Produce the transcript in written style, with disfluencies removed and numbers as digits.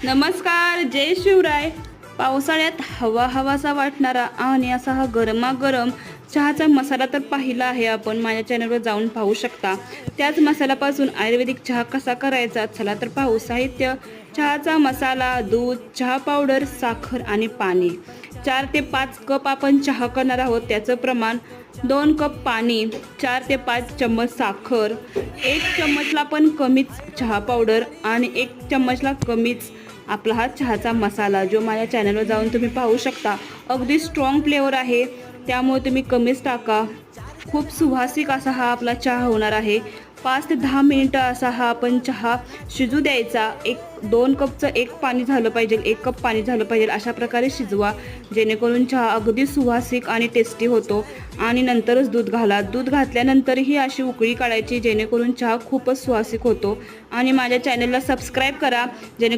नमस्कार, जय शिवराय. पावसाळ्यात हवासा वाटणारा आणि असा हा गरमागरम चहाचा मसाला तर पाहिला आहे आपण. माझ्या चॅनलवर जाऊन पाहू शकता. त्याच मसाल्यापासून आयुर्वेदिक चहा कसा करायचा चला तर पाहू. साहित्य: चहाचा मसाला, दूध, चहा पावडर, साखर आणि पाणी. 4 ते 5 कप आपण चहा करणार आहोत. त्याचं प्रमाण: 2 कप पाणी, 4 ते 5 चम्मच साखर, 1 चम्मचला पण कमीच चहा पावडर आणि 1 चम्मचला कमीच आपला हा चहाचा मसाला, जो माझ्या चॅनलवर जाऊन तुम्ही पाहू शकता. अगदी स्ट्रॉंग फ्लेवर आहे, त्यामुळे तुम्ही कमीच टाका. खूप सुवासिक असा हा आपला चहा होणार आहे. 5 ते 10 मिनिटं असा हा आपण चहा शिजू द्यायचा. 2 कपचं 1 पाणी झालं पाहिजे, 1 कप पाणी झालं पाहिजे, अशा प्रकारे शिजवा, जेणेकरून चहा अगदी सुवासिक आणि टेस्टी होतो. आणि नंतरच दूध घाला. दूध घातल्यानंतरही अशी उकळी काढायची, जेणेकरून चहा खूपच सुवासिक होतो. आणि माझ्या चॅनलला सबस्क्राईब करा, जेणेकरून